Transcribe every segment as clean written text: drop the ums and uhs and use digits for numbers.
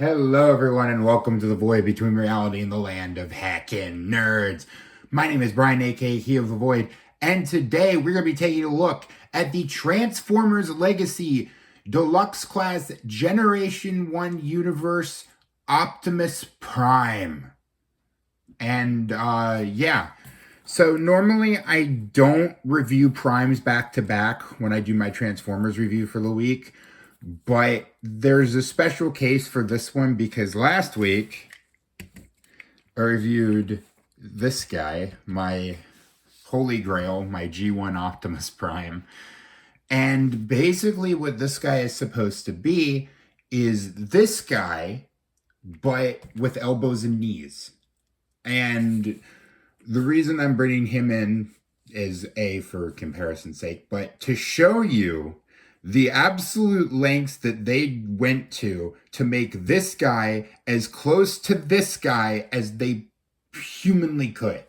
Hello, everyone, and welcome to the void between reality and the land of hacking nerds. My name is Brian, aka He of the Void, and today we're going to be taking a look at the Transformers Legacy Deluxe Class Generation 1 Universe Optimus Prime. And, yeah. So normally I don't review Primes back to back when I do my Transformers review for the week. But there's a special case for this one because last week I reviewed this guy, my holy grail, my G1 Optimus Prime. And basically what this guy is supposed to be is this guy, but with elbows and knees. And the reason I'm bringing him in is A, for comparison's sake, but to show you the absolute lengths that they went to make this guy as close to this guy as they humanly could.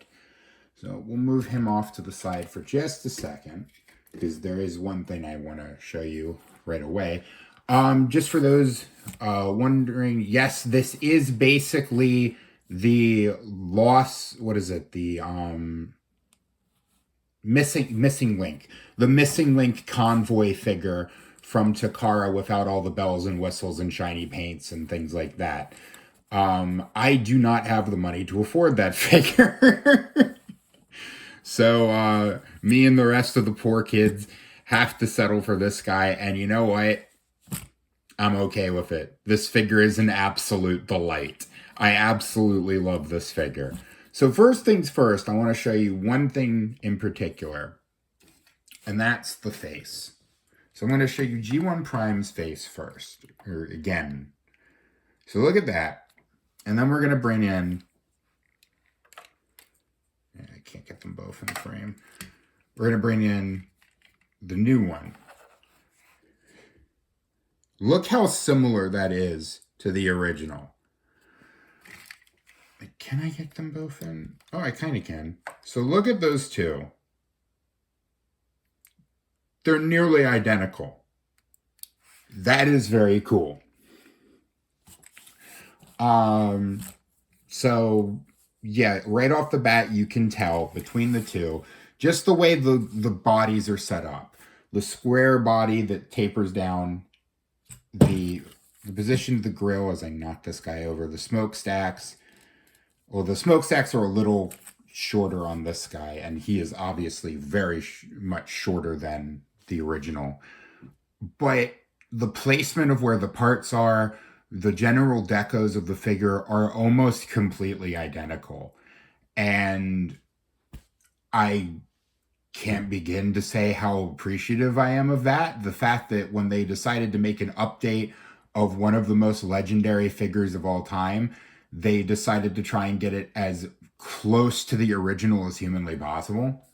So we'll move him off to the side for just a second, because there is one thing I want to show you right away. Just for those wondering, yes, this is basically the missing link, the missing link convoy figure from Takara without all the bells and whistles and shiny paints and things like that. I do not have the money to afford that figure. So me and the rest of the poor kids have to settle for this guy, and you know what? I'm okay with it. This figure is an absolute delight. I absolutely love this figure. So first things first, I want to show you one thing in particular, and that's the face. So I'm going to show you G1 Prime's face first, or again. So look at that. And then we're going to bring in, I can't get them both in the frame. We're going to bring in the new one. Look how similar that is to the original. Can I get them both in? Oh, I kind of can. So look at those two. They're nearly identical. That is very cool. So yeah, right off the bat, you can tell between the two, just the way the bodies are set up. The square body that tapers down, the position of the grill as I knock this guy over, the smokestacks. Well, the smokestacks are a little shorter on this guy, and he is obviously very much shorter than the original. But the placement of where the parts are, the general decos of the figure are almost completely identical. And I can't begin to say how appreciative I am of that. The fact that when they decided to make an update of one of the most legendary figures of all time, they decided to try and get it as close to the original as humanly possible.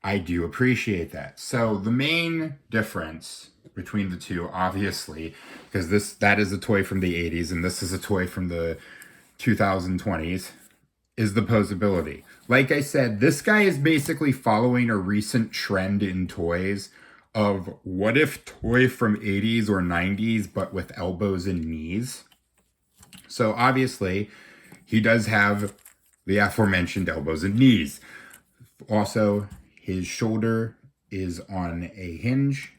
I do appreciate that. So the main difference between the two, obviously, because that is a toy from the 80s and this is a toy from the 2020s, is the posability. Like I said, this guy is basically following a recent trend in toys of what if toy from 80s or 90s but with elbows and knees. So obviously, he does have the aforementioned elbows and knees. Also, his shoulder is on a hinge.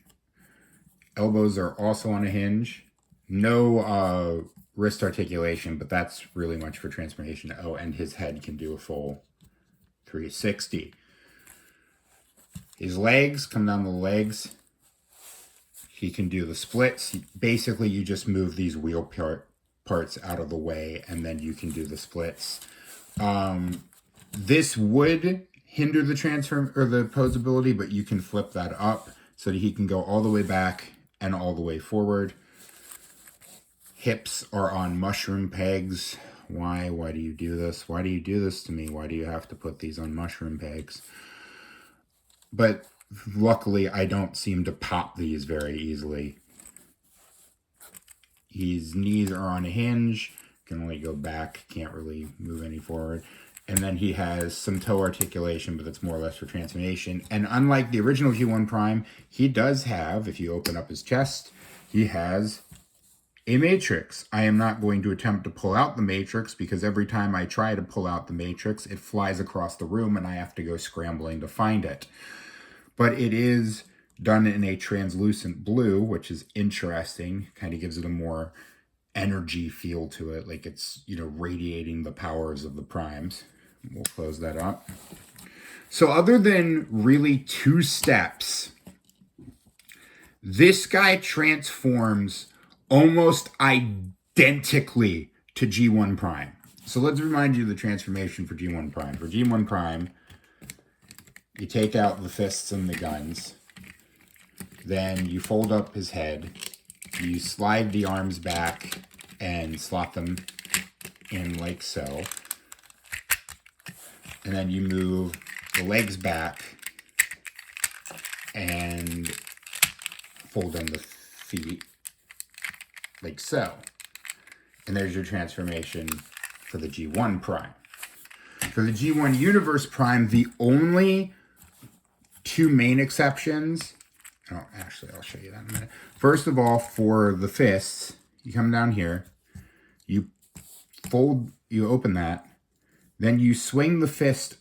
Elbows are also on a hinge. No wrist articulation, but that's really much for transformation. Oh, and his head can do a full 360. His legs, come down the legs. He can do the splits. Basically, you just move these wheel parts out of the way, and then you can do the splits. This would hinder the transfer or the posability, but you can flip that up so that he can go all the way back and all the way forward. Hips are on mushroom pegs. Why do you do this? Why do you do this to me? Why do you have to put these on mushroom pegs? But luckily, I don't seem to pop these very easily. His knees are on a hinge, can only go back, can't really move any forward. And then he has some toe articulation, but that's more or less for transformation. And unlike the original G1 Prime, he does have, if you open up his chest, he has a matrix. I am not going to attempt to pull out the matrix because every time I try to pull out the matrix, it flies across the room and I have to go scrambling to find it. But it is done in a translucent blue, which is interesting. Kind of gives it a more energy feel to it, like it's, radiating the powers of the primes. We'll close that up. So other than really 2 steps, this guy transforms almost identically to G1 Prime. So let's remind you of the transformation for G1 Prime. For G1 Prime, you take out the fists and the guns. Then you fold up his head. You slide the arms back and slot them in like so. And then you move the legs back and fold in the feet like so. And there's your transformation for the G1 Prime. For the G1 Universe Prime, the only 2 main exceptions, actually, I'll show you that in a minute. First of all, for the fists, you come down here, you open that, then you swing the fist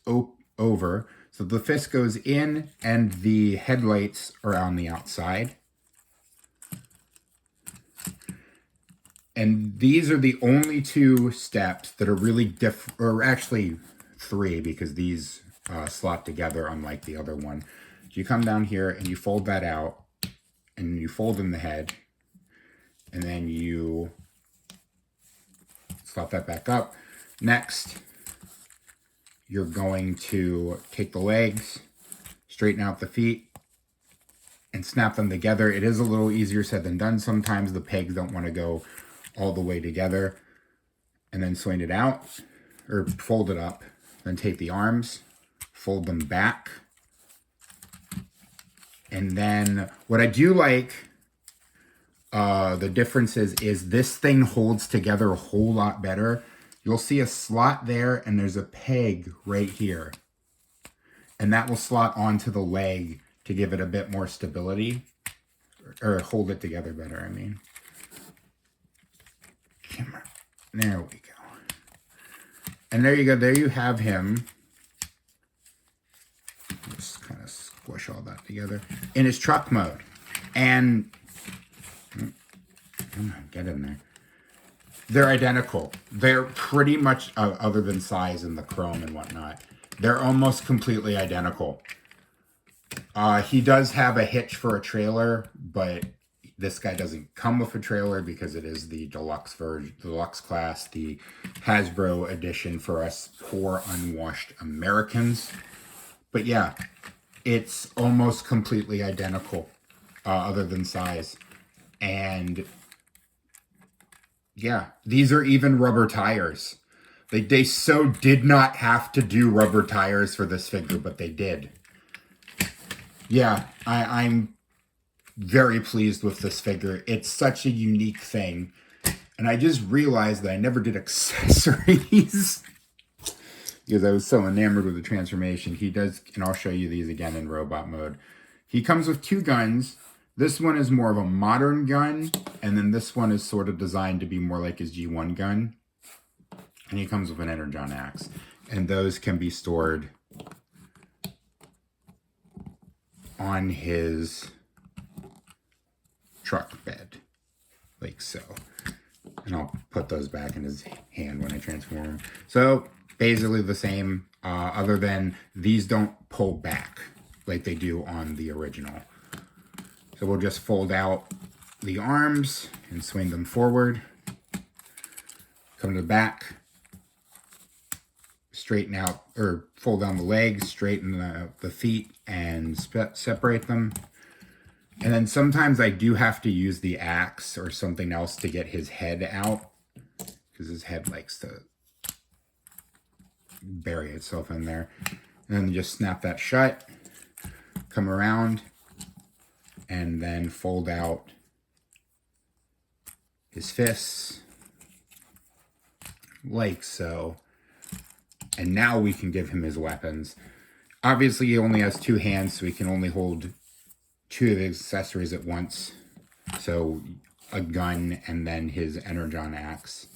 over, so the fist goes in and the headlights are on the outside. And these are the only 2 steps that are really different, or actually 3, because these slot together unlike the other one. You come down here and you fold that out, and you fold in the head, and then you slot that back up. Next, you're going to take the legs, straighten out the feet, and snap them together. It is a little easier said than done. Sometimes the pegs don't want to go all the way together. And then swing it out, or fold it up. Then take the arms, fold them back. And then what I do like, the difference is this thing holds together a whole lot better. You'll see a slot there and there's a peg right here. And that will slot onto the leg to give it a bit more stability, or hold it together better, I mean. There we go. And there you go. There you have him. Just kind of squish all that together in his truck mode. And get in there. They're identical. They're pretty much, other than size and the chrome and whatnot, they're almost completely identical. He does have a hitch for a trailer, but this guy doesn't come with a trailer because it is the deluxe version, deluxe class, the Hasbro edition for us poor unwashed Americans. But yeah, it's almost completely identical, other than size. And yeah, these are even rubber tires. They so did not have to do rubber tires for this figure, but they did. Yeah, I'm very pleased with this figure. It's such a unique thing. And I just realized that I never did accessories because I was so enamored with the transformation. He does, and I'll show you these again in robot mode. He comes with 2 guns. This one is more of a modern gun, and then this one is sort of designed to be more like his G1 gun. And he comes with an Energon axe. And those can be stored on his truck bed, like so. And I'll put those back in his hand when I transform him. So basically the same, other than these don't pull back like they do on the original. So we'll just fold out the arms and swing them forward. Come to the back, straighten out, or fold down the legs, straighten the feet, and separate them. And then sometimes I do have to use the axe or something else to get his head out, because his head likes to bury itself in there. And then just snap that shut, come around, and then fold out his fists like so. And now we can give him his weapons. Obviously, he only has 2 hands, so he can only hold 2 of the accessories at once. So a gun and then his Energon axe.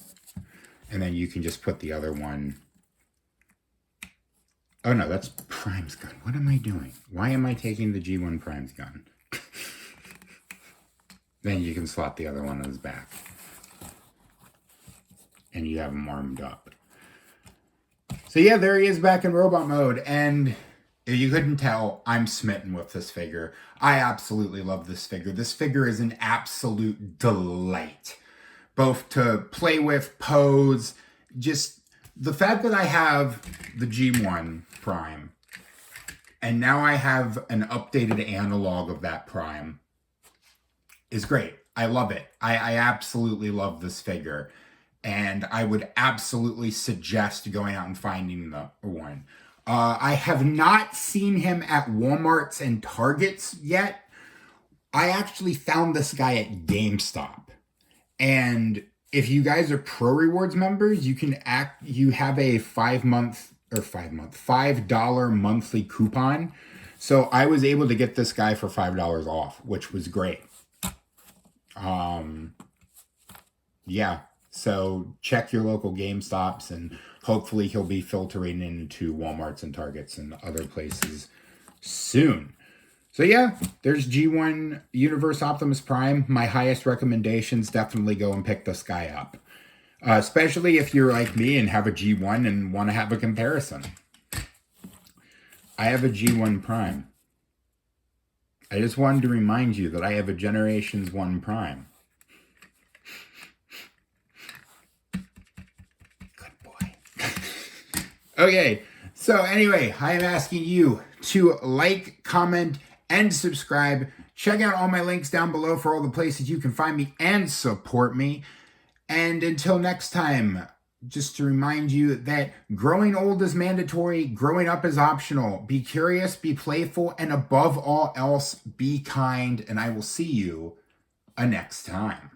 And then you can just put the other one. Oh no, that's Prime's gun. What am I doing? Why am I taking the G1 Prime's gun? Then you can slot the other one on his back. And you have him armed up. So yeah, there he is back in robot mode. And if you couldn't tell, I'm smitten with this figure. I absolutely love this figure. This figure is an absolute delight. Both to play with, pose, just the fact that I have the G1 Prime, and now I have an updated analog of that Prime, is great. I love it. I absolutely love this figure. And I would absolutely suggest going out and finding the one. I have not seen him at Walmarts and Targets yet. I actually found this guy at GameStop. And if you guys are Pro Rewards members, you have a $5 monthly coupon. So I was able to get this guy for $5 off, which was great. Yeah. So check your local GameStops, and hopefully he'll be filtering into Walmarts and Targets and other places soon. So yeah, there's G1 Universe Optimus Prime. My highest recommendations, definitely go and pick this guy up. Especially if you're like me and have a G1 and want to have a comparison. I have a G1 Prime. I just wanted to remind you that I have a Generations 1 Prime. Okay, so anyway, I am asking you to like, comment, and subscribe. Check out all my links down below for all the places you can find me and support me. And until next time, just to remind you that growing old is mandatory, growing up is optional. Be curious, be playful, and above all else, be kind. And I will see you next time.